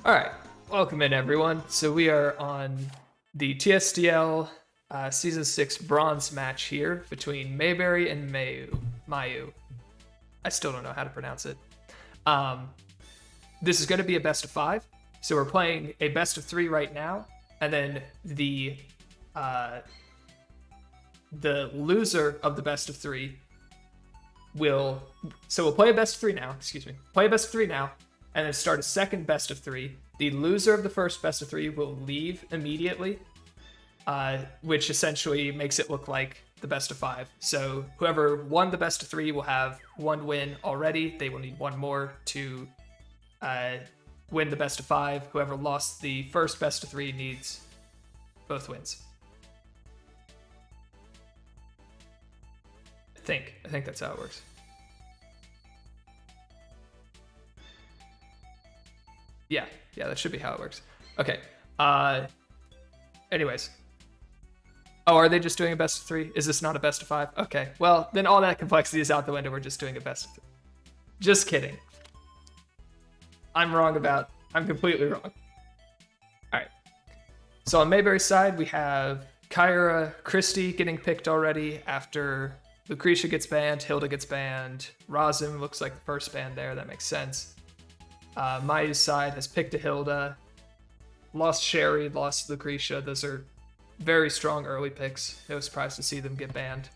All right, welcome in everyone. So we are on the TSDL Season 6 Bronze match here between Maebari and Myeu. I still don't know how to pronounce it. This is going to be a best of 5. So we're playing a best of 3 right now, and then the loser of the best of 3 will... So we'll play a best of 3 now, Play a best of 3 now, and then start a second best of 3. The loser of the first best of 3 will leave immediately, which essentially makes it look like the best of 5. So whoever won the best of 3 will have 1 win already. They will need 1 more to win the best of 5. Whoever lost the first best of 3 needs both wins. I think that's how it works. Yeah, that should be how it works. Okay. Anyways. Oh, are they just doing a best of 3? Is this not a best of 5? Okay. Well, then all that complexity is out the window. We're just doing a best of 3. Just kidding. I'm completely wrong. Alright. So on Maebari's side, we have Kyra, Christy getting picked already after Lucretia gets banned, Hilda gets banned, Razim looks like the first ban there. That makes sense. Myu's side has picked a Hilda, lost Sherry, lost Lucretia. Those are very strong early picks. No surprise to see them get banned.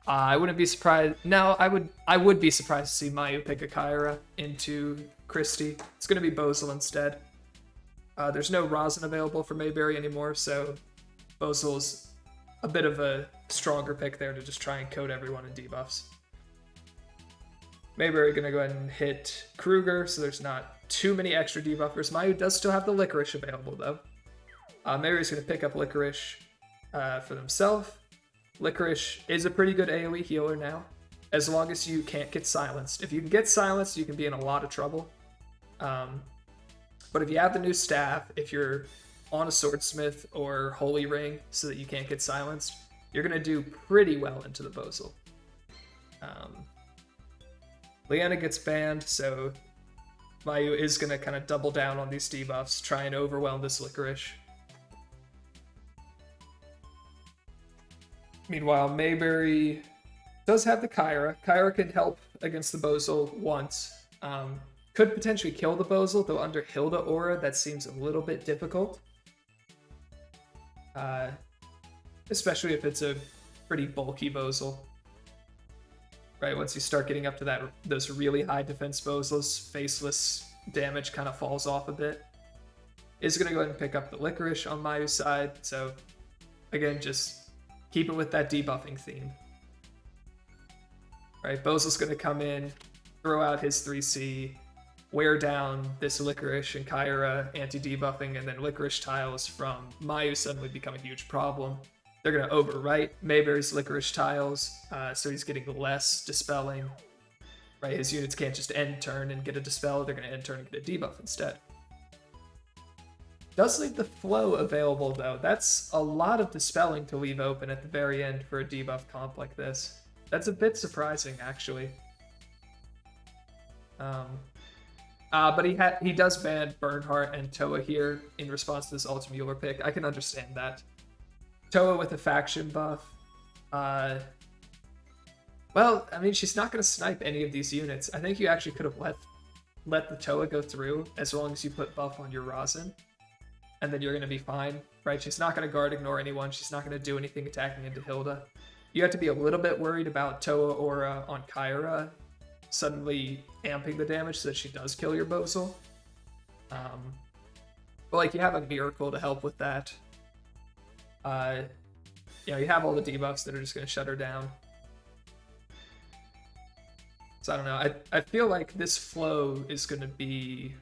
I wouldn't be surprised. No, I would be surprised to see Myu pick a Kyra into Christy. It's going to be Bozel instead. There's no Razin available for Maebari anymore, so Bozel's a bit of a stronger pick there to just try and coat everyone in debuffs. Maebari gonna go ahead and hit Kruger, so there's not too many extra debuffers. Myu does still have the Licorice available though. Maebari's gonna pick up Licorice for themselves. Licorice is a pretty good AoE healer now, as long as you can't get silenced. If you can get silenced, you can be in a lot of trouble. But if you have the new staff, if you're on a Swordsmith or Holy Ring so that you can't get silenced, you're gonna do pretty well into the Bozel. Leanna gets banned, so Myu is going to kind of double down on these debuffs, try and overwhelm this Licorice. Meanwhile, Maebari does have the Kyra. Kyra could help against the Bozel once. Could potentially kill the Bozel, though under Hilda Aura, that seems a little bit difficult. Especially if it's a pretty bulky Bozel. Right, once you start getting up to those really high defense Bozels, faceless damage kind of falls off a bit. Is going to go ahead and pick up the Licorice on Myu's side, so again, just keep it with that debuffing theme. Right, Bozel's going to come in, throw out his 3C, wear down this Licorice and Kyra anti-debuffing, and then Licorice tiles from Myu suddenly become a huge problem. They're going to overwrite Maebari's Licorice tiles, so he's getting less dispelling. Right, his units can't just end turn and get a dispel, they're going to end turn and get a debuff instead. Does leave the flow available though. That's a lot of dispelling to leave open at the very end for a debuff comp like this. That's a bit surprising actually. But he does ban Bernhardt and Toa here in response to this Ultimuller pick. I can understand that. Toa with a faction buff. Well, I mean, she's not going to snipe any of these units. I think you actually could have let the Toa go through as long as you put buff on your Razin. And then you're going to be fine, right? She's not going to guard ignore anyone. She's not going to do anything attacking into Hilda. You have to be a little bit worried about Toa Aura on Kyra suddenly amping the damage so that she does kill your Bozel. But like, you have a Miracle to help with that. You have all the debuffs that are just going to shut her down. So I don't know. I feel like this flow is going to be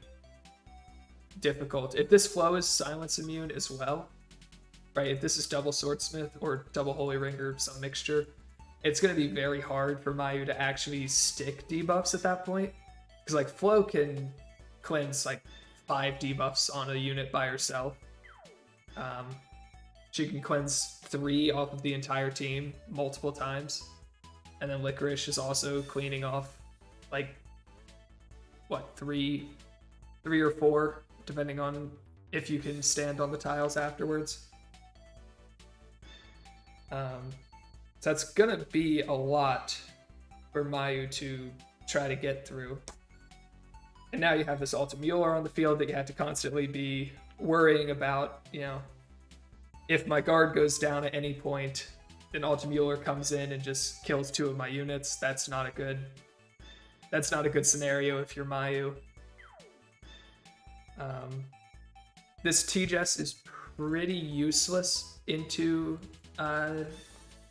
difficult. If this flow is silence immune as well, right? If this is double Swordsmith or double Holy Ring or some mixture, it's going to be very hard for Myu to actually stick debuffs at that point. Because like flow can cleanse like 5 debuffs on a unit by herself. She can cleanse 3 off of the entire team multiple times. And then Licorice is also cleaning off like, what, 3 or 4 depending on if you can stand on the tiles afterwards. So that's gonna be a lot for Myeu to try to get through. And now you have this Altamüller on the field that you have to constantly be worrying about, you know, if my guard goes down at any point, then Altamüller comes in and just kills 2 of my units. That's not a good scenario if you're Myeu. This T-Jess is pretty useless into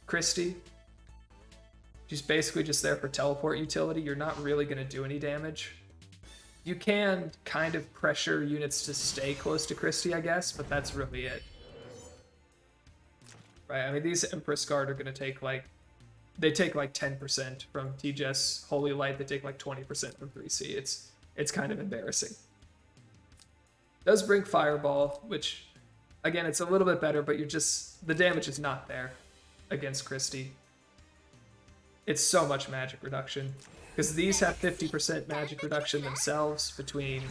Christie. She's basically just there for teleport utility. You're not really going to do any damage. You can kind of pressure units to stay close to Christie, I guess, but that's really it. Right, I mean, these Empress Guard are going to take like... They take like 10% from T-Jess Holy Light. They take like 20% from 3C. It's kind of embarrassing. Does bring Fireball, which, again, it's a little bit better, but you're just... The damage is not there against Christie. It's so much magic reduction. Because these have 50% magic reduction themselves between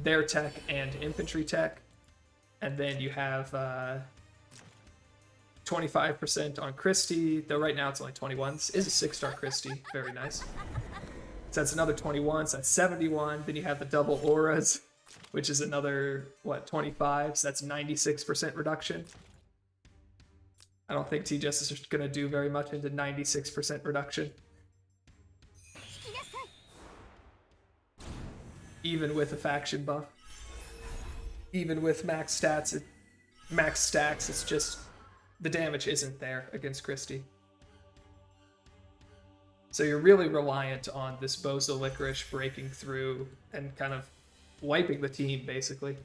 their tech and infantry tech. And then you have 25% on Christie, though right now it's only 21. This is a 6-star Christie. Very nice. So that's another 21, so that's 71. Then you have the double auras, which is another, 25? So that's 96% reduction. I don't think T-Jess is going to do very much into 96% reduction. Even with a faction buff. Even with max stacks, it's just... The damage isn't there against Christie. So you're really reliant on this Bozo Licorice breaking through and kind of wiping the team, basically.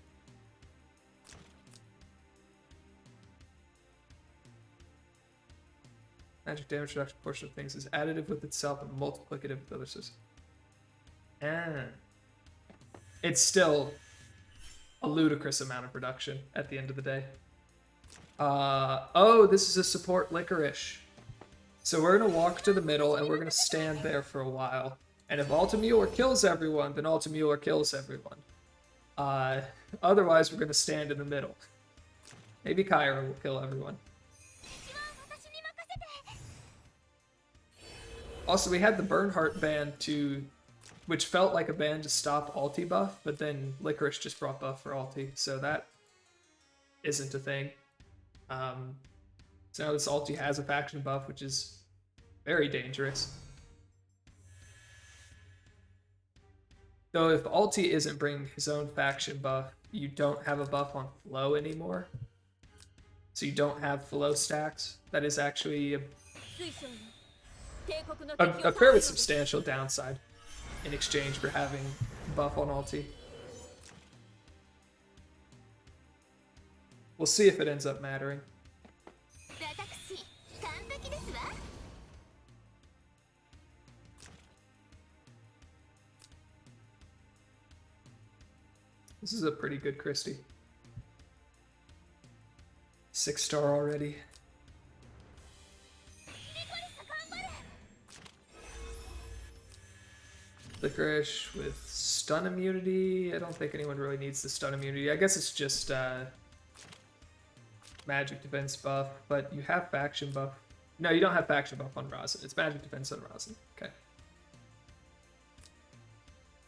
Magic damage reduction portion of things is additive with itself and multiplicative with other systems. It's still a ludicrous amount of reduction at the end of the day. Oh, this is a support Licorice. So we're going to walk to the middle and we're going to stand there for a while. And if Altamüller kills everyone, then Altamüller kills everyone. Otherwise, we're going to stand in the middle. Maybe Kyra will kill everyone. Also, we had the Bernhardt ban which felt like a ban to stop ulti buff, but then Licorice just brought buff for ulti, so that isn't a thing. So now this ulti has a faction buff, which is very dangerous. Though if ulti isn't bringing his own faction buff, you don't have a buff on flow anymore. So you don't have flow stacks. That is actually a fairly substantial downside in exchange for having buff on ulti. We'll see if it ends up mattering. This is a pretty good Christie. 6-star already. Licorice with stun immunity. I don't think anyone really needs the stun immunity. I guess it's just magic defense buff, but you have faction buff. No, you don't have faction buff on Rosin. It's magic defense on Rosin. Okay.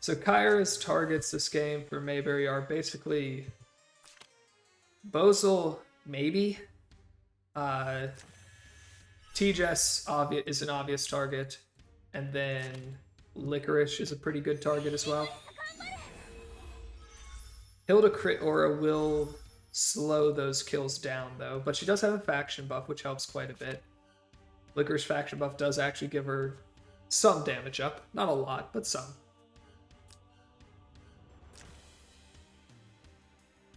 So Kyra's targets this game for Maebari are basically Bozel, maybe. T-Jess is an obvious target, and then Licorice is a pretty good target as well. Hilda Crit Aura will slow those kills down though, but she does have a faction buff, which helps quite a bit. Licorice faction buff does actually give her some damage up. Not a lot, but some.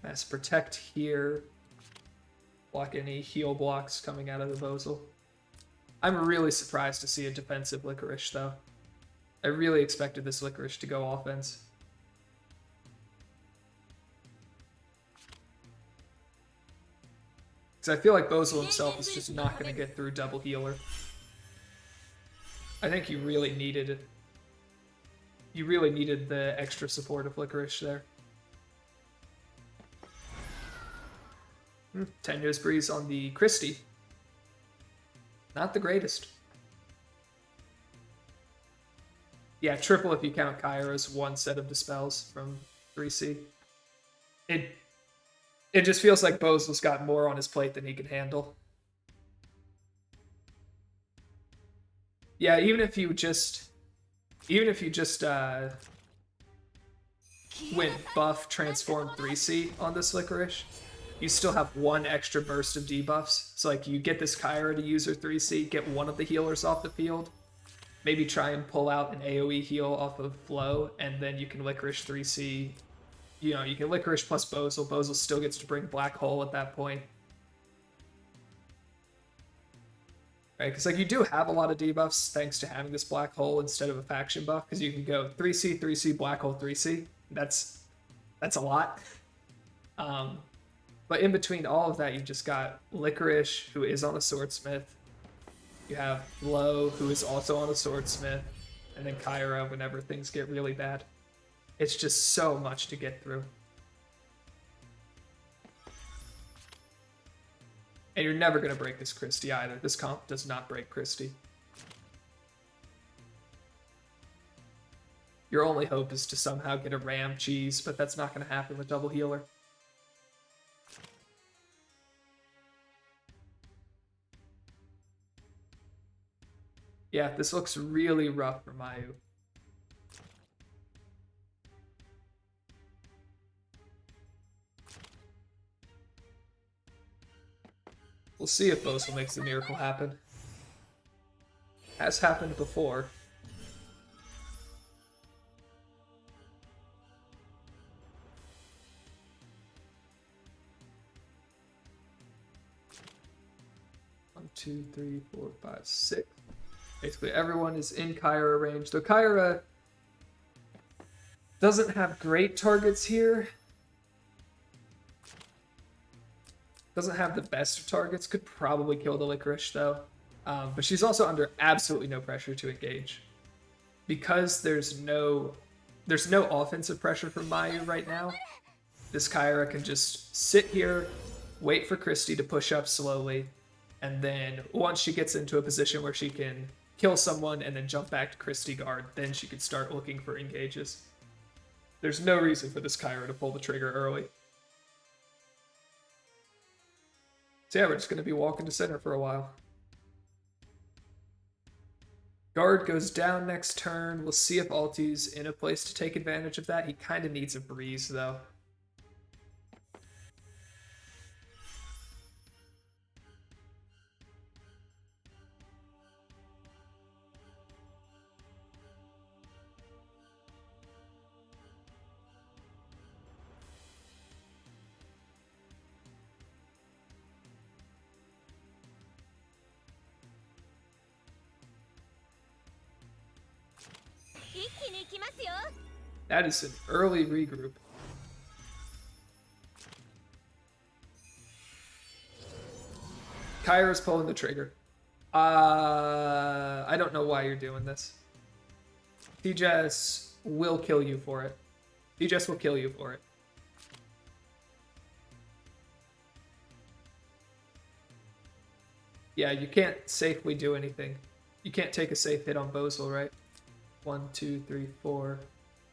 Mass Protect here. Block any heal blocks coming out of the Bozel. I'm really surprised to see a defensive Licorice though. I really expected this Licorice to go offense. Because I feel like Bozel himself is just not going to get through double healer. I think you really needed the extra support of Licorice there. Tenuous Breeze on the Christie. Not the greatest. Yeah, triple if you count Kyra's one set of Dispels from 3C. It just feels like Bozel's got more on his plate than he can handle. Yeah, even if you just went buff transform 3C on this Licorice, you still have one extra burst of debuffs. So like you get this Kyra to use her 3C, get one of the healers off the field, maybe try and pull out an AoE heal off of Flow, and then you can Licorice 3C. You know, you can Licorice plus Bozel. Bozel still gets to bring Black Hole at that point. Right, because like you do have a lot of debuffs thanks to having this Black Hole instead of a faction buff, because you can go 3C, 3C, Black Hole, 3C. That's a lot. But in between all of that, you've just got Licorice, who is on a Swordsmith. You have Flow, who is also on a Swordsmith. And then Kyra whenever things get really bad. It's just so much to get through. And you're never going to break this Christie either. This comp does not break Christie. Your only hope is to somehow get a Ram cheese, but that's not going to happen with double healer. Yeah, this looks really rough for Myeu. We'll see if Bozel makes the miracle happen. Has happened before. One, two, three, four, five, six. Basically everyone is in Kyra range. Though Kyra doesn't have great targets here. Doesn't have the best of targets. Could probably kill the Licorice though. But she's also under absolutely no pressure to engage. Because there's no offensive pressure from Myeu right now. This Kyra can just sit here, wait for Christie to push up slowly, and then once she gets into a position where she can kill someone and then jump back to Christie guard, then she can start looking for engages. There's no reason for this Kyra to pull the trigger early. So yeah, we're just going to be walking to center for a while. Guard goes down next turn. We'll see if Alti's in a place to take advantage of that. He kind of needs a breeze, though. That is an early regroup. Kyra's pulling the trigger. I don't know why you're doing this. TJS will kill you for it. TJS will kill you for it. Yeah, you can't safely do anything. You can't take a safe hit on Bozel, right? 1, 2, 3, 4.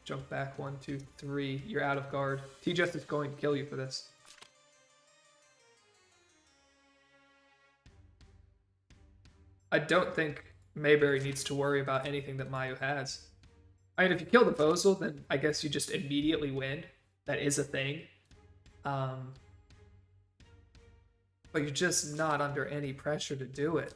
Jump back, 1, 2, 3. You're out of guard. TJS is going to kill you for this. I don't think Maebari needs to worry about anything that Myeu has. I mean, if you kill the Bozel, then I guess you just immediately win. That is a thing. But you're just not under any pressure to do it.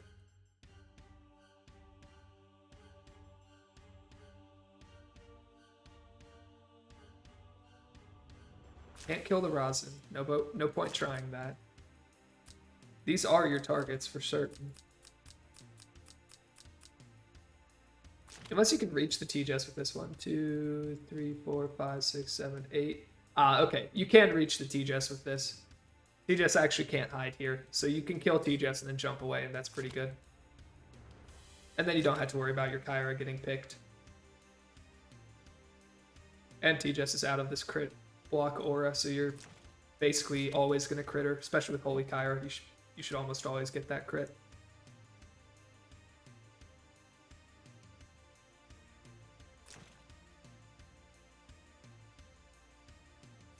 Can't kill the Rosin. No point trying that. These are your targets for certain. Unless you can reach the TJS with this one. 2, 3, 4, 5, 6, 7, 8. Okay. You can reach the TJS with this. TJS actually can't hide here. So you can kill TJS and then jump away, and that's pretty good. And then you don't have to worry about your Kyra getting picked. And TJS is out of this crit block aura, so you're basically always going to crit her, especially with Holy Kyra. You should almost always get that crit.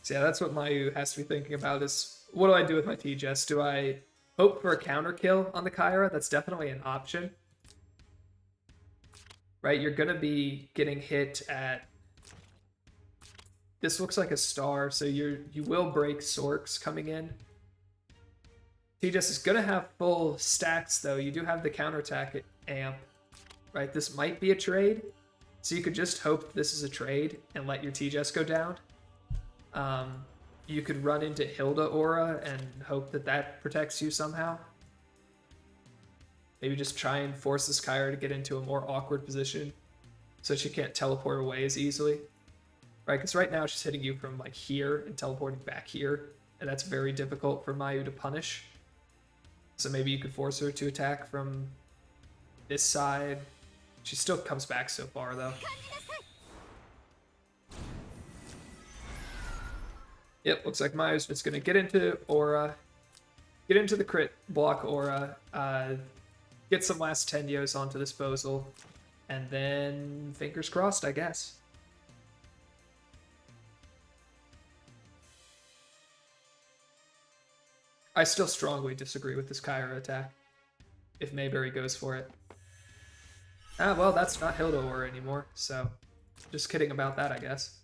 So yeah, that's what Myeu has to be thinking about is, what do I do with my TGS? Do I hope for a counter kill on the Kyra? That's definitely an option. Right, you're going to be getting hit at... This looks like a star, so you will break Sorks coming in. TGS is going to have full stacks, though. You do have the counterattack amp. Right, this might be a trade. So you could just hope this is a trade and let your TGS go down. You could run into Hilda Aura and hope that that protects you somehow. Maybe just try and force this Kyra to get into a more awkward position so she can't teleport away as easily. Right, because right now she's hitting you from like here and teleporting back here, and that's very difficult for Myeu to punish. So maybe you could force her to attack from this side. She still comes back so far though. Yep, looks like Myeu's just gonna get into Aura, get into the crit block Aura, get some last Tenyos onto this Bozal, and then fingers crossed, I guess. I still strongly disagree with this Kyra attack, if Maebari goes for it. Ah, well, that's not Hilda Aura anymore, so just kidding about that, I guess.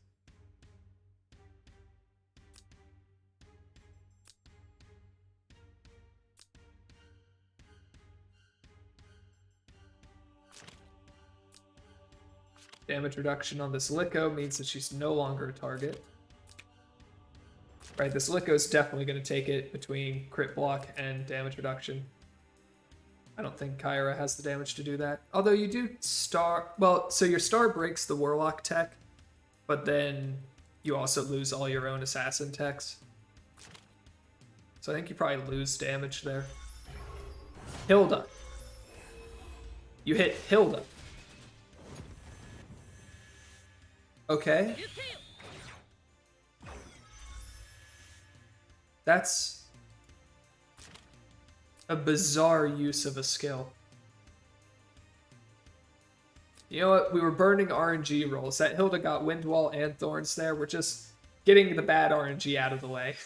Damage reduction on this Liko means that she's no longer a target. Right, this Liko is definitely going to take it between crit block and damage reduction. I don't think Kyra has the damage to do that. Although you do star... Well, so your star breaks the Warlock tech, but then you also lose all your own assassin techs. So I think you probably lose damage there. Hilda. You hit Hilda. Okay. That's a bizarre use of a skill. You know what? We were burning RNG rolls. That Hilda got Wind Wall and Thorns there. We're just getting the bad RNG out of the way.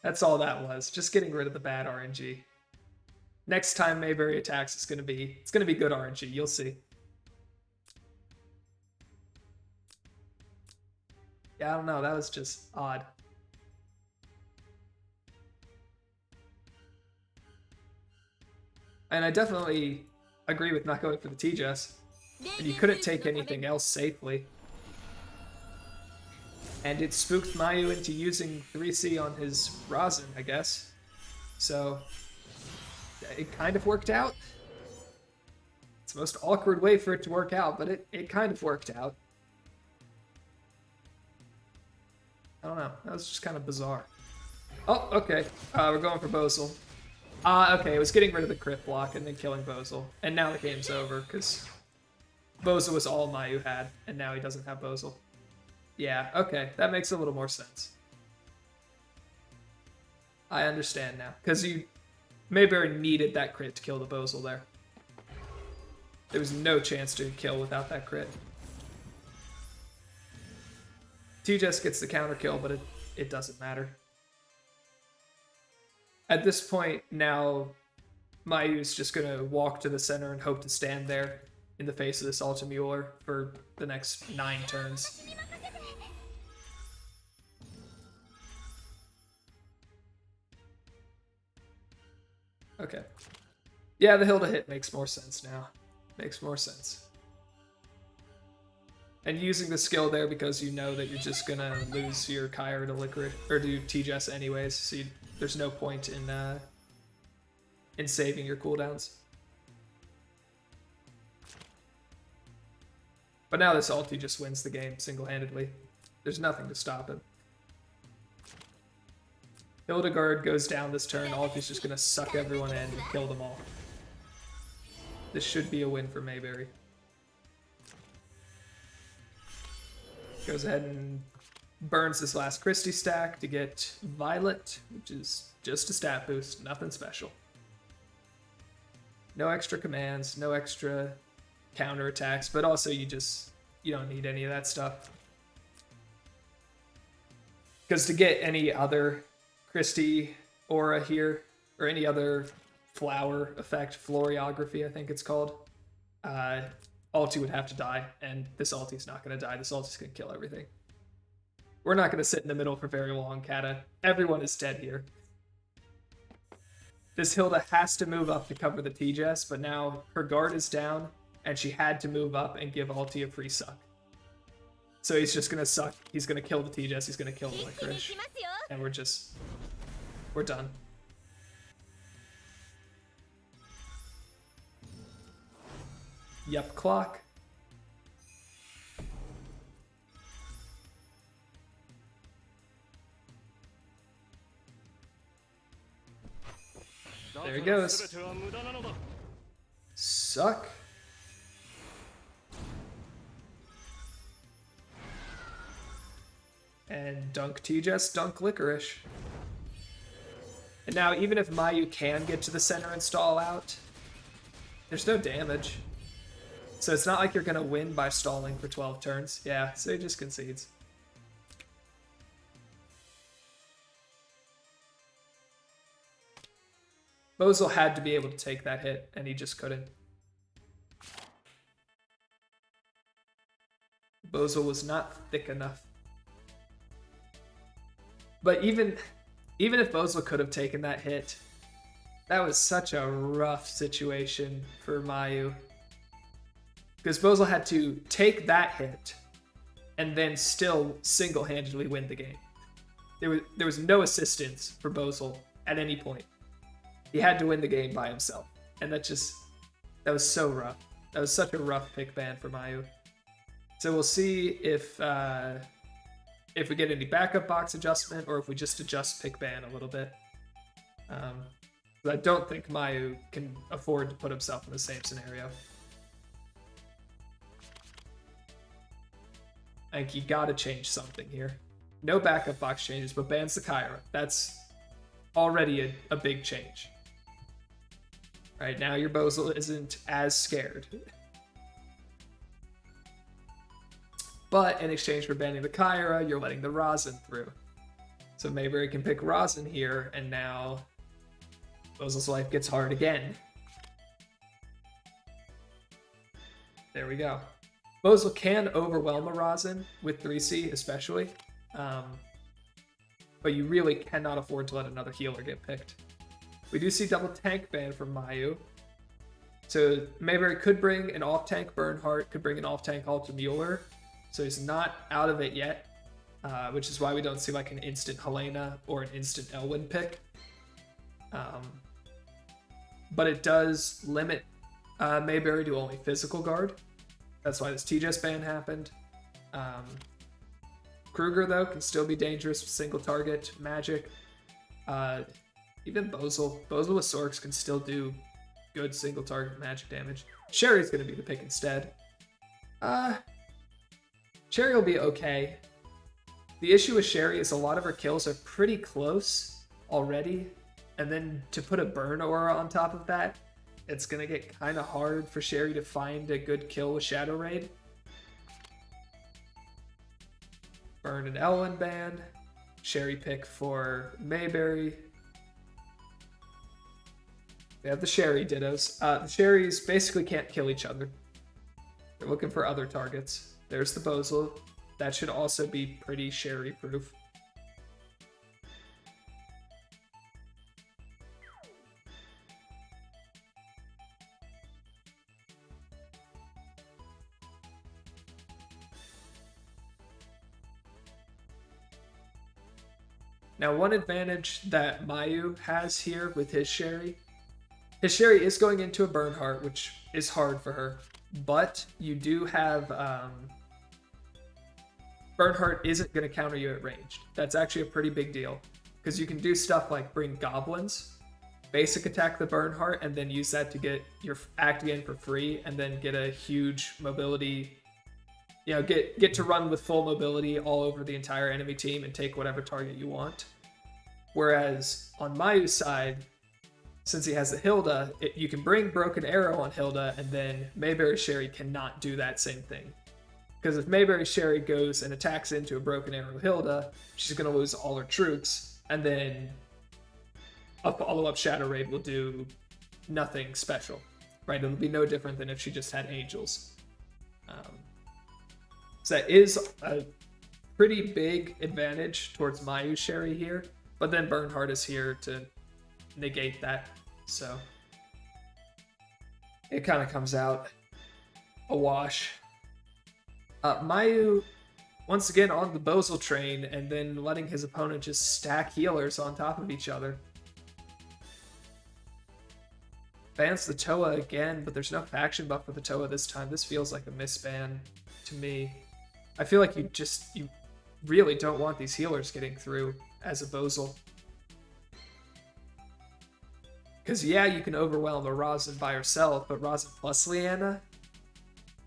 That's all that was. Just getting rid of the bad RNG. Next time Maebari attacks, it's gonna be good RNG. You'll see. Yeah, I don't know. That was just odd. And I definitely agree with not going for the TGS. And you couldn't take anything else safely. And it spooked Myeu into using 3C on his Rosin, I guess. So it kind of worked out. It's the most awkward way for it to work out, but it kind of worked out. I don't know. That was just kind of bizarre. Oh, okay. We're going for Bozal. Okay, it was getting rid of the crit block and then killing Bozal. And now the game's over, because Bozal was all Myeu had, and now he doesn't have Bozal. Yeah, okay. That makes a little more sense. I understand now. Because Maebari needed that crit to kill the Bozal there. There was no chance to kill without that crit. TGS gets the counter kill, but it doesn't matter. At this point, now, Myu's just going to walk to the center and hope to stand there in the face of this Altamuller for the next 9 turns. Okay. Yeah, the Hilda hit makes more sense now. Makes more sense. And using the skill there because you know that you're just going to lose your Kyra to Liquid, or to TGS anyways, so there's no point in saving your cooldowns. But now this ulti just wins the game single-handedly. There's nothing to stop him. Hildegard goes down this turn, ulti's just gonna suck everyone in and kill them all. This should be a win for Maebari. Goes ahead and burns this last Christie stack to get Violet, which is just a stat boost, nothing special. No extra commands, no extra counter attacks, but also you don't need any of that stuff. Because to get any other Christie aura here, or any other flower effect, Floriography I think it's called, ulti would have to die, and this ulti's not going to die. This ulti's going to kill everything. We're not going to sit in the middle for very long, Kata. Everyone is dead here. This Hilda has to move up to cover the T-Jess, but now her guard is down, and she had to move up and give ulti a free suck. So he's just going to suck. He's going to kill the T-Jess. He's going to kill the Licorice. And we're done. Yep, clock. There he goes. Suck. And dunk T-Jess, dunk Licorice. And now, even if Myeu can get to the center and stall out, there's no damage. So it's not like you're going to win by stalling for 12 turns. Yeah, so he just concedes. Bozel had to be able to take that hit, and he just couldn't. Bozel was not thick enough. But even if Bozel could have taken that hit, that was such a rough situation for Myeu. Because Bozel had to take that hit and then still single-handedly win the game. There was no assistance for Bozel at any point. He had to win the game by himself. And that was so rough. That was such a rough pick ban for Myeu. So we'll see if we get any backup box adjustment or if we just adjust pick ban a little bit. But I don't think Myeu can afford to put himself in the same scenario. I think you gotta change something here. No backup box changes, but bans the Kyra. That's already a big change. Right now your Bozel isn't as scared. But in exchange for banning the Kyra, you're letting the Rosin through. So Maebari can pick Rosin here, and now Bozel's life gets hard again. There we go. Bozel can overwhelm a Rosin with 3C especially, but you really cannot afford to let another healer get picked. We do see double tank ban from Myeu. So Maebari could bring an off-tank Bernhardt, could bring an off-tank Alta Mueller, so he's not out of it yet, which is why we don't see like an instant Helena or an instant Elwyn pick. But it does limit Maebari to only physical guard. That's why this T-Jess ban happened. Kruger, though, can still be dangerous with single target magic. Even Bozel with Sorks can still do good single target magic damage. Sherry's going to be the pick instead. Sherry will be okay. The issue with Sherry is a lot of her kills are pretty close already. And then to put a burn aura on top of that, it's going to get kind of hard for Sherry to find a good kill with Shadow Raid. Burn and Elwyn ban. Sherry pick for Maebari. We have the Sherry dittos. The Sherrys basically can't kill each other. They're looking for other targets. There's the Bozel. That should also be pretty Sherry proof. Now, one advantage that Myeu has here with his Sherry is going into a Bernhardt, which is hard for her. But you do have... Bernhardt isn't going to counter you at ranged. That's actually a pretty big deal. Because you can do stuff like bring goblins, basic attack the Bernhardt, and then use that to get your act again for free, and then get a huge mobility you know, get to run with full mobility all over the entire enemy team and take whatever target you want. Whereas on Myu's side, since he has the Hilda, you can bring Broken Arrow on Hilda, and then Maebari Sherry cannot do that same thing. Because if Maebari Sherry goes and attacks into a Broken Arrow Hilda, she's going to lose all her troops, and then a follow-up Shadow Raid will do nothing special, right? It'll be no different than if she just had Angels. So that is a pretty big advantage towards Myu's Sherry here, but then Bernhard is here to negate that, so it kind of comes out a wash. Myeu, once again on the Bozal train, and then letting his opponent just stack healers on top of each other. Bans the Toa again, but there's no faction buff for the Toa this time. This feels like a misban to me. I feel like you really don't want these healers getting through as a Bozal. Because yeah, you can overwhelm a Rosin by herself, but Rosin plus Leanna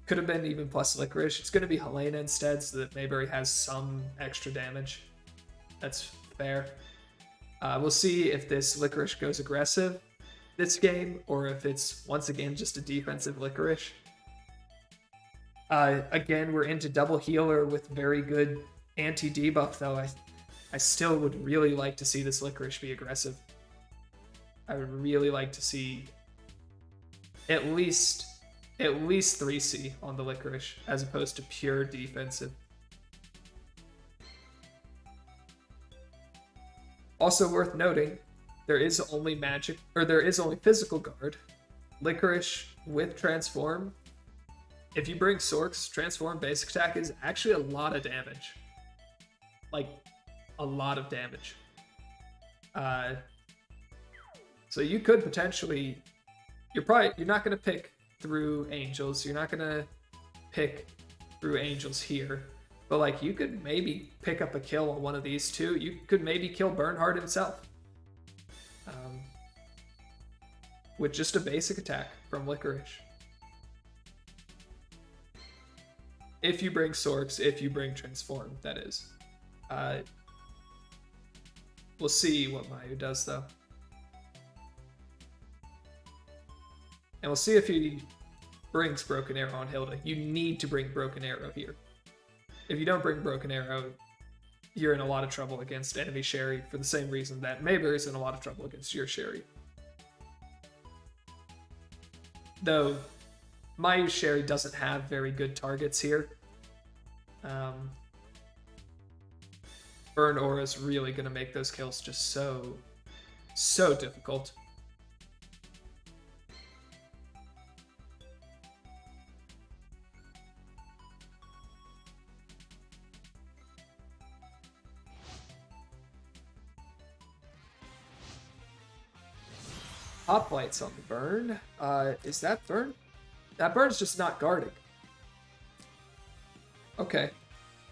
could have been even plus Licorice. It's going to be Helena instead, so that Maebari has some extra damage. That's fair. We'll see if this Licorice goes aggressive this game, or if it's once again just a defensive Licorice. Again, we're into double healer with very good anti-debuff, though. I still would really like to see this Licorice be aggressive. I would really like to see at least 3C on the Licorice, as opposed to pure defensive. Also worth noting, there is only physical guard. Licorice with transform. If you bring Sork's transform basic attack is actually a lot of damage. Like, a lot of damage. So you could potentially, you're not going to pick through Angels. You're not going to pick through Angels here. But like, you could maybe pick up a kill on one of these two. You could maybe kill Bernhard himself. With just a basic attack from Licorice. If you bring Sorks, if you bring Transform, that is. We'll see what Myeu does, though. And we'll see if he brings Broken Arrow on Hilda. You need to bring Broken Arrow here. If you don't bring Broken Arrow, you're in a lot of trouble against enemy Sherry, for the same reason that Maebari is in a lot of trouble against your Sherry. Though, Myu's Sherry doesn't have very good targets here. Burn Aura is really going to make those kills just so difficult. Hoplites on the burn. Is that burn? That burn's just not guarding. Okay.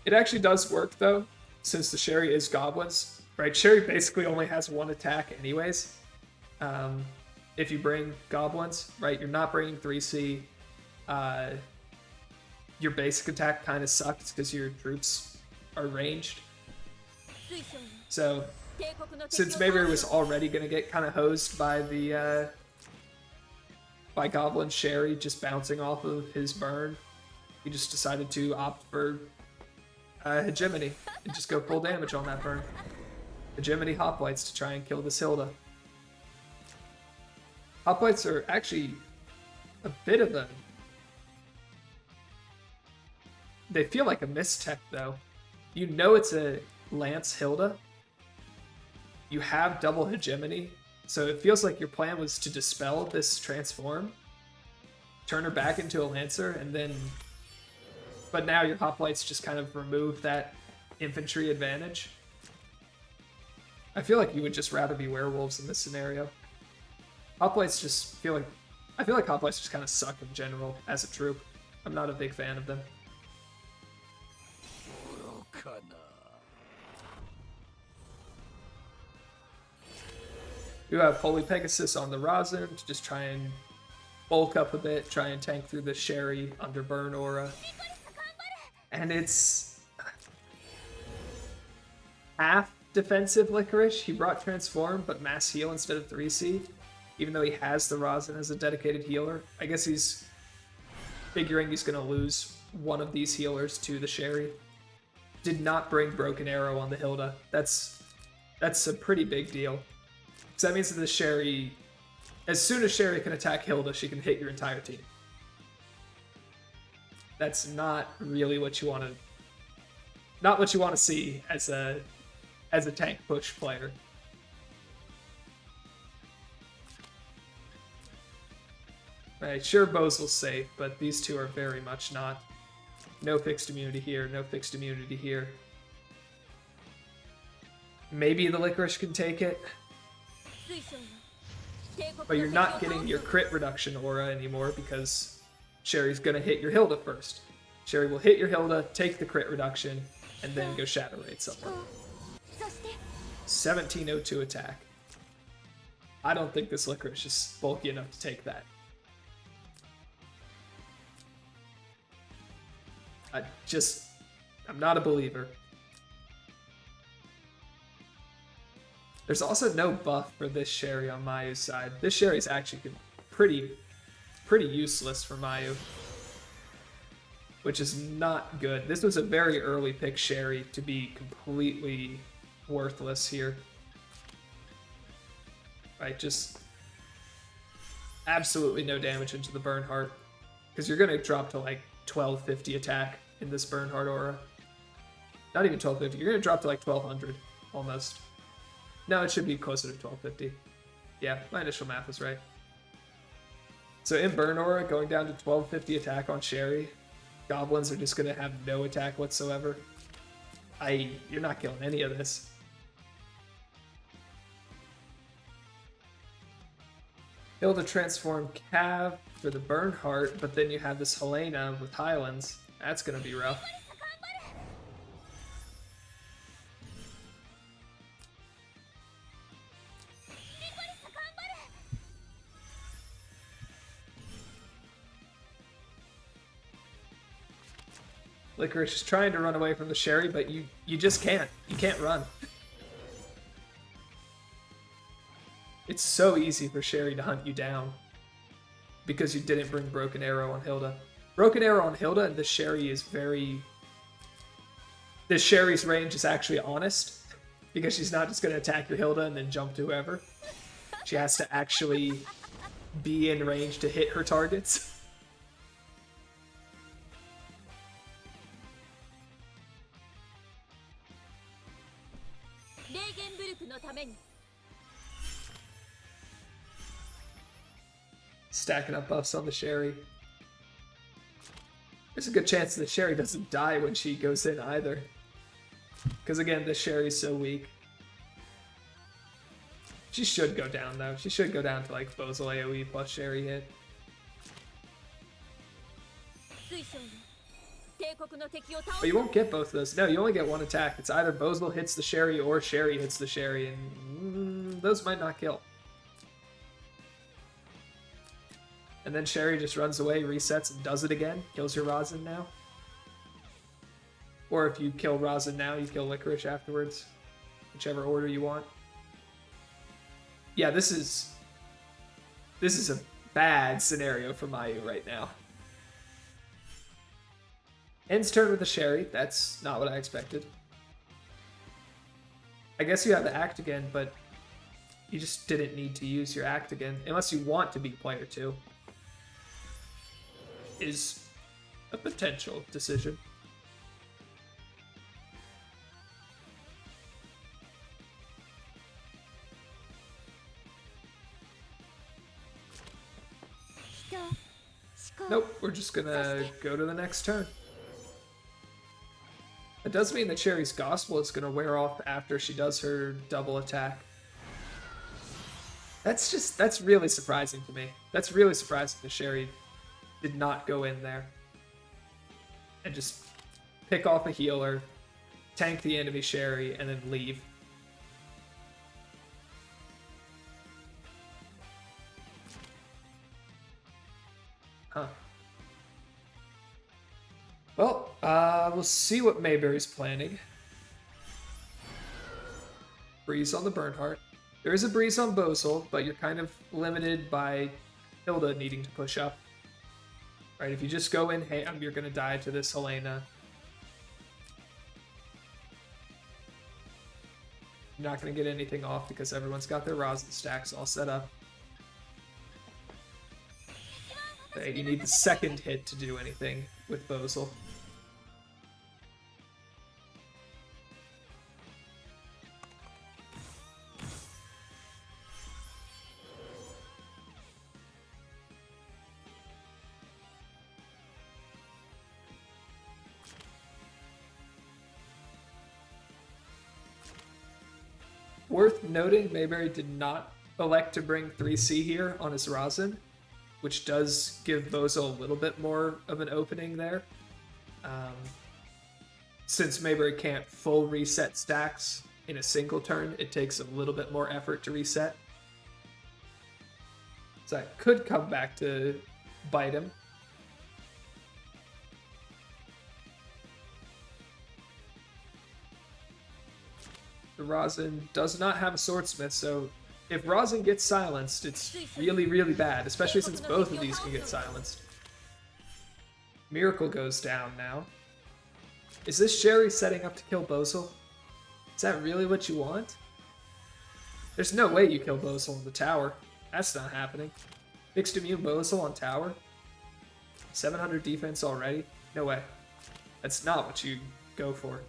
It actually does work, though, since the Sherry is goblins. Right, Sherry basically only has one attack anyways. If you bring goblins, right, you're not bringing 3C. Your basic attack kind of sucks because your troops are ranged. So, since Maebari was already going to get kind of hosed by the by Goblin Sherry just bouncing off of his burn, he just decided to opt for Hegemony and just go full damage on that burn. Hegemony Hoplites to try and kill this Hilda. Hoplites are actually a bit of a... They feel like a mistech, though. You know it's a Lance Hilda. You have double Hegemony, so it feels like your plan was to dispel this transform, turn her back into a Lancer, and then... But now your Hoplites just kind of remove that infantry advantage. I feel like you would just rather be werewolves in this scenario. Hoplites just feel like... I feel like Hoplites just kind of suck in general as a troop. I'm not a big fan of them. You have Holy Pegasus on the Rosin to just try and bulk up a bit, try and tank through the Sherry under Burn Aura. And it's half defensive Licorice. He brought Transform, but Mass Heal instead of 3C. Even though he has the Rosin as a dedicated healer. I guess he's figuring he's going to lose one of these healers to the Sherry. Did not bring Broken Arrow on the Hilda. That's a pretty big deal. So that means that the Sherry, as soon as Sherry can attack Hilda, she can hit your entire team. That's not really what you want to, not what you want to see as a tank push player. Right, sure, Bozel's safe, but these two are very much not. No fixed immunity here, no fixed immunity here. Maybe the Licorice can take it. But you're not getting your crit reduction aura anymore because Sherry's gonna hit your Hilda first. Sherry will hit your Hilda, take the crit reduction, and then go Shadow Raid someone. 1702 attack. I don't think this Licorice is bulky enough to take that. I'm not a believer. There's also no buff for this Sherry on Myu's side. This Sherry's actually pretty useless for Myu, which is not good. This was a very early pick Sherry to be completely worthless here. Right, just absolutely no damage into the Bernhardt, because you're gonna drop to like 1250 attack in this Bernhardt aura. Not even 1250, you're gonna drop to like 1200 almost. No, it should be closer to 1250. Yeah, my initial math was right. So in Burn Aura, going down to 1250 attack on Sherry, Goblins are just gonna have no attack whatsoever. You're not killing any of this. Hilda transform Cav for the Bernhardt, but then you have this Helena with Highlands. That's gonna be rough. Licorice is trying to run away from the Sherry, but you just can't. You can't run. It's so easy for Sherry to hunt you down because you didn't bring Broken Arrow on Hilda. Broken Arrow on Hilda and the Sherry is very... This Sherry's range is actually honest because she's not just going to attack your Hilda and then jump to whoever. She has to actually be in range to hit her targets. Stacking up buffs on the Sherry. There's a good chance the Sherry doesn't die when she goes in either. Because again, the Sherry's so weak. She should go down though. She should go down to like Bozel AoE plus Sherry hit. But you won't get both of those. No, you only get one attack. It's either Bozel hits the Sherry or Sherry hits the Sherry, and those might not kill. And then Sherry just runs away, resets, and does it again. Kills your Rosin now. Or if you kill Rosin now, you kill Licorice afterwards. Whichever order you want. Yeah, this is a bad scenario for Myu right now. Ends turn with the Sherry. That's not what I expected. I guess you have the Act again, but you just didn't need to use your Act again. Unless you want to be player 2. Is a potential decision. Nope, we're just gonna go to the next turn. It does mean that Sherry's Gospel is gonna wear off after she does her double attack. That's really surprising to me. That's really surprising that Sherry did not go in there and just pick off a healer, tank the enemy Sherry, and then leave. Huh. Well, We'll see what Maebari's planning. Breeze on the Bernhardt. There is a breeze on Bosel, but you're kind of limited by Hilda needing to push up. Right, if you just go in ham, you're going to die to this Helena. You're not going to get anything off because everyone's got their rosin stacks all set up. Okay, you need the second hit to do anything with Bosel. Worth noting, Maebari did not elect to bring 3C here on his rosin, which does give Bosel a little bit more of an opening there. Since Maebari can't full reset stacks in a single turn, it takes a little bit more effort to reset. So that could come back to bite him. The rosin does not have a swordsmith, so if rosin gets silenced, it's really, really bad, especially since both of these can get silenced. Miracle goes down now. Is this Sherry setting up to kill Bosel? Is that really what you want? There's no way you kill Bosel in the tower. That's not happening. Fixed immune Bosel on tower? 700 defense already? No way. That's not what you go for.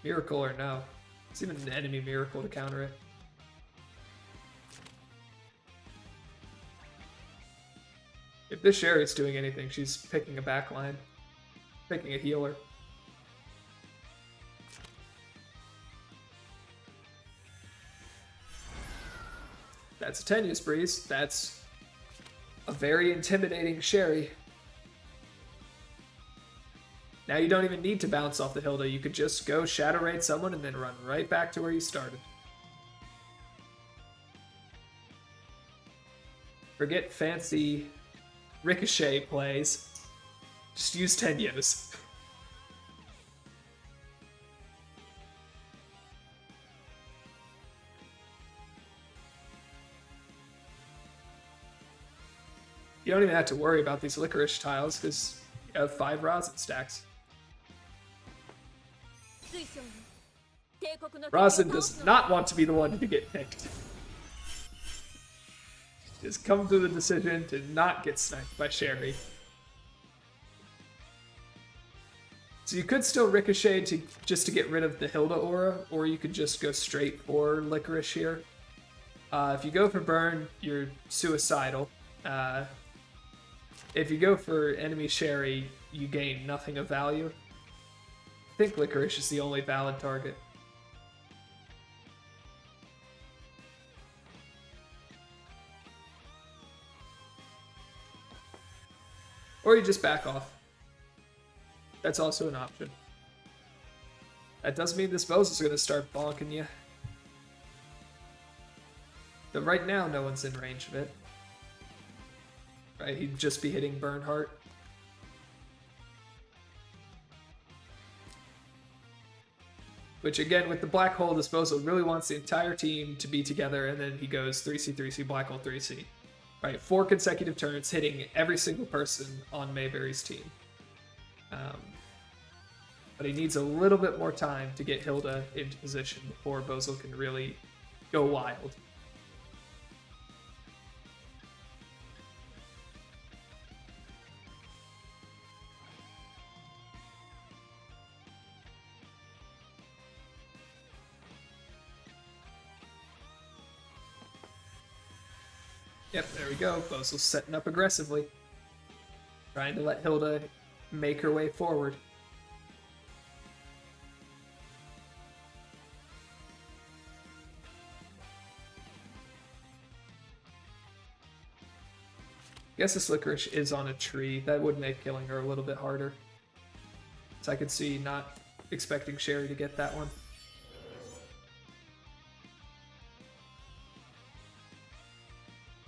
Miracle or no. It's even an enemy miracle to counter it. If this Sherry's doing anything, she's picking a backline. Picking a healer. That's a tenuous breeze. That's a very intimidating Sherry. Now you don't even need to bounce off the Hilda. You could just go Shadow Raid someone and then run right back to where you started. Forget fancy ricochet plays. Just use Tenyos. You don't even have to worry about these licorice tiles because you have 5 rosin stacks. Rosin does not want to be the one to get picked. Just come to the decision to not get sniped by Sherry. So you could still ricochet just to get rid of the Hilda aura, or you could just go straight for licorice here. If you go for burn, you're suicidal. If you go for enemy Sherry, you gain nothing of value. I think licorice is the only valid target. Or you just back off. That's also an option. That doesn't mean this Bose is going to start bonking you. But right now, no one's in range of it. Right, he'd just be hitting Bernhardt. Which again, with the Black Hole disposal, really wants the entire team to be together, and then he goes 3C, 3C, Black Hole, 3C. Right, 4 consecutive turns, hitting every single person on Maebari's team. But he needs a little bit more time to get Hilda into position before Bosel can really go wild. Yep, there we go. Bosel's setting up aggressively. Trying to let Hilda make her way forward. Guess this licorice is on a tree. That would make killing her a little bit harder. So I could see not expecting Sherry to get that one.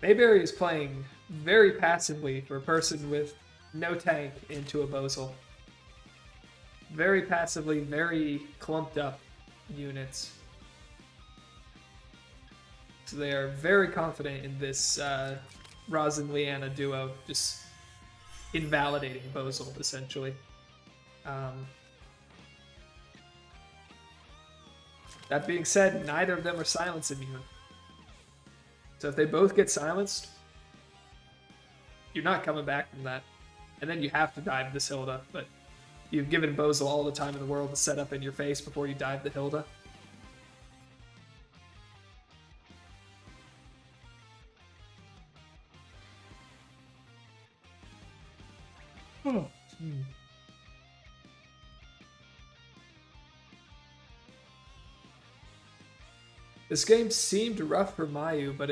Maebari is playing very passively for a person with no tank into a Bozal. Very passively, very clumped up units. So they are very confident in this Rosin Leanna duo, just invalidating Bozal, essentially. That being said, neither of them are silence immune. So if they both get silenced, you're not coming back from that. And then you have to dive this Hilda, but you've given Bozal all the time in the world to set up in your face before you dive the Hilda. This game seemed rough for Myeu, but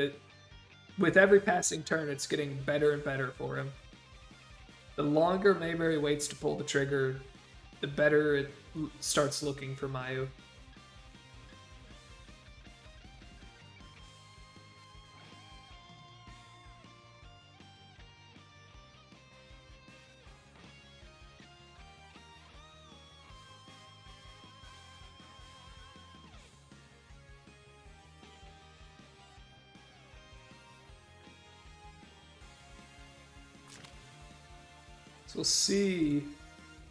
with every passing turn, it's getting better and better for him. The longer Maebari waits to pull the trigger, the better it starts looking for Myeu. So we'll see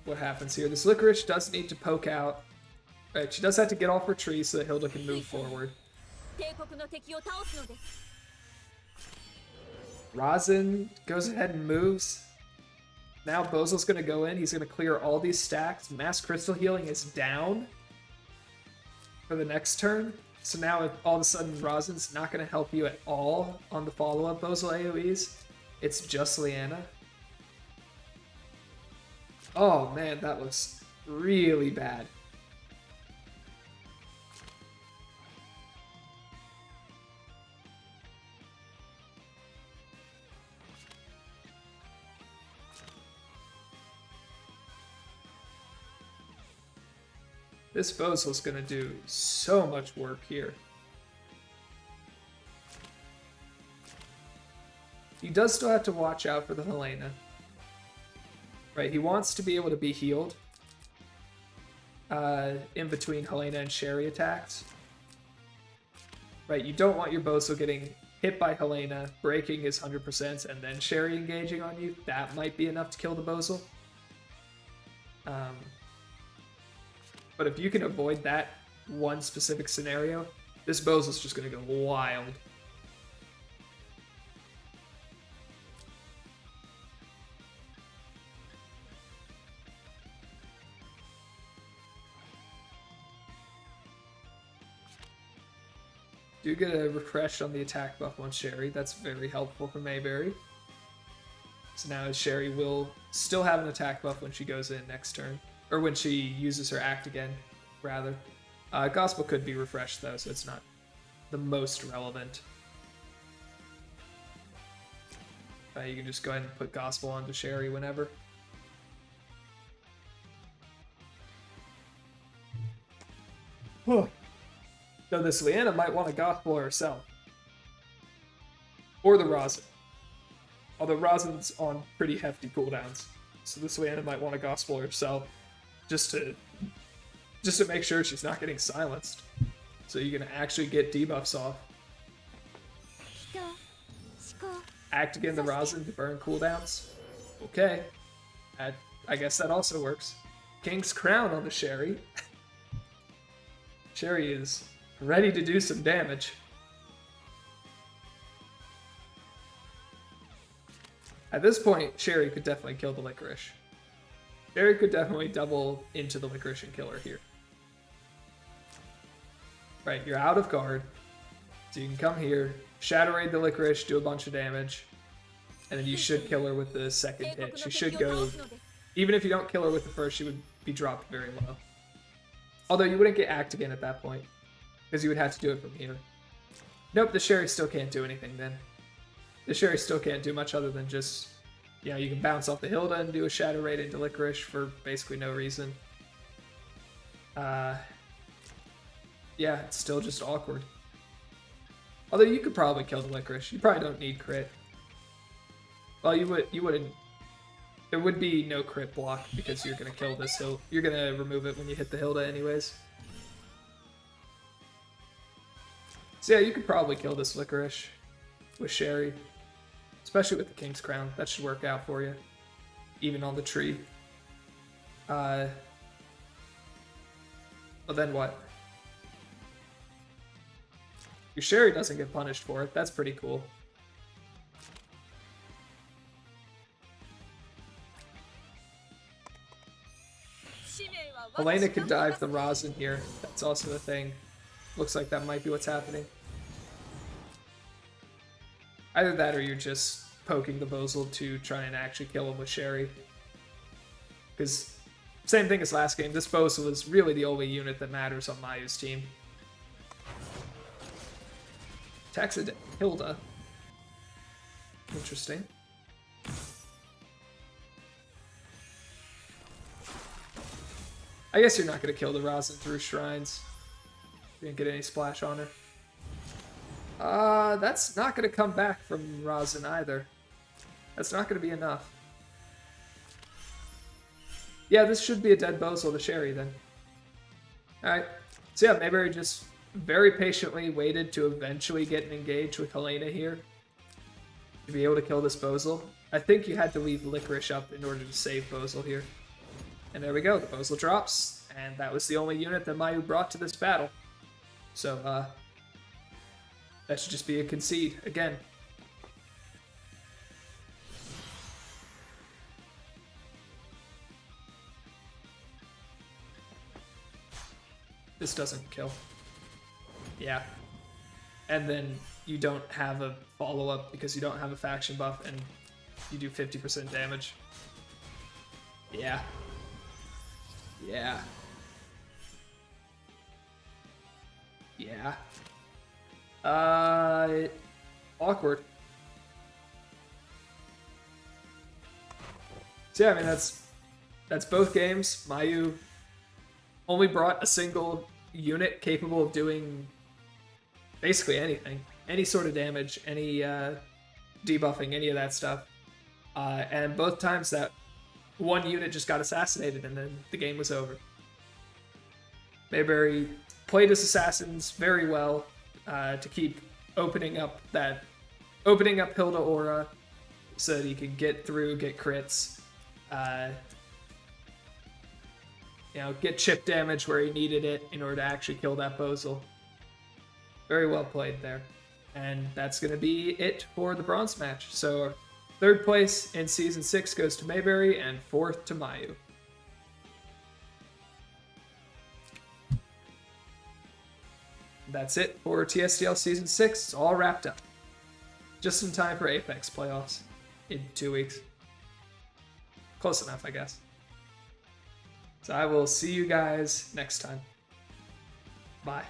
what happens here. This Licorice does need to poke out. Right, she does have to get off her tree so that Hilda can move forward. Rosin goes ahead and moves. Now Bozal's going to go in. He's going to clear all these stacks. Mass Crystal Healing is down for the next turn. So now all of a sudden Rosin's not going to help you at all on the follow-up Bozal AoEs. It's just Leanna. Oh man, that looks really bad. This Bozal's gonna do so much work here. He does still have to watch out for the Helena. Right, he wants to be able to be healed in between Helena and Sherry attacks. Right, you don't want your Bozal getting hit by Helena, breaking his 100%, and then Sherry engaging on you. That might be enough to kill the Bozal. But if you can avoid that one specific scenario, this Bozal's just going to go wild. Do get a refresh on the attack buff on Sherry. That's very helpful for Maebari. So now Sherry will still have an attack buff when she goes in next turn. Or when she uses her act again, rather. Gospel could be refreshed though, so it's not the most relevant. You can just go ahead and put Gospel onto Sherry whenever. Though this Leanna might want a Gospel herself. Or the Rosin. Although Rosin's on pretty hefty cooldowns. So this Leanna might want a Gospel herself. Just to make sure she's not getting silenced. So you can actually get debuffs off. Act again the Rosin to burn cooldowns. Okay. I guess that also works. King's Crown on the Sherry. Sherry is ready to do some damage. At this point, Sherry could definitely kill the Licorice. Sherry could definitely double into the Licorice and kill her here. Right, you're out of guard. So you can come here, Shadow Raid the Licorice, do a bunch of damage, and then you should kill her with the second hit. She should go... Even if you don't kill her with the first, she would be dropped very low. Although you wouldn't get Act again at that point, because you would have to do it from here. Nope, the Sherry still can't do anything then. The Sherry still can't do much other than just... You know, you can bounce off the Hilda and do a Shadow Raid into Licorice for basically no reason. Yeah, it's still just awkward. Although you could probably kill the Licorice. You probably don't need crit. Well, you wouldn't... There would be no crit block because you're gonna kill this hill. You're gonna remove it when you hit the Hilda anyways. So yeah, you could probably kill this Licorice with Sherry. Especially with the King's Crown. That should work out for you. Even on the tree. Well then what? Your Sherry doesn't get punished for it. That's pretty cool. Helena can dive the Rosin here. That's also a thing. Looks like that might be what's happening. Either that or you're just poking the Bozal to try and actually kill him with Sherry. Because, same thing as last game, this Bozal is really the only unit that matters on Myu's team. Attacks at Hilda. Interesting. I guess you're not going to kill the Rosin through Shrines. You didn't get any splash on her. That's not going to come back from Rosin either. That's not going to be enough. Yeah, this should be a dead Bozal to Sherry then. Alright. So yeah, Maebari just very patiently waited to eventually get an engage with Helena here. To be able to kill this Bozal. I think you had to leave Licorice up in order to save Bozal here. And there we go, the Bozal drops, and that was the only unit that Myu brought to this battle. So, that should just be a concede, again. This doesn't kill. Yeah. And then you don't have a follow-up because you don't have a faction buff, and you do 50% damage. Yeah. Yeah. Yeah. Awkward. So yeah, I mean that's both games. Myu only brought a single unit capable of doing basically anything. Any sort of damage, any debuffing, any of that stuff. And both times that one unit just got assassinated and then the game was over. Maebari played his assassins very well to keep opening up Hilda Aura so that he could get through, get crits, get chip damage where he needed it in order to actually kill that Bozal. Very well played there. And that's going to be it for the bronze match. So third place in Season 6 goes to Maebari, and fourth to Myu. That's it for TSDL Season 6. It's all wrapped up. Just in time for Apex playoffs in 2 weeks. Close enough, I guess. So I will see you guys next time. Bye.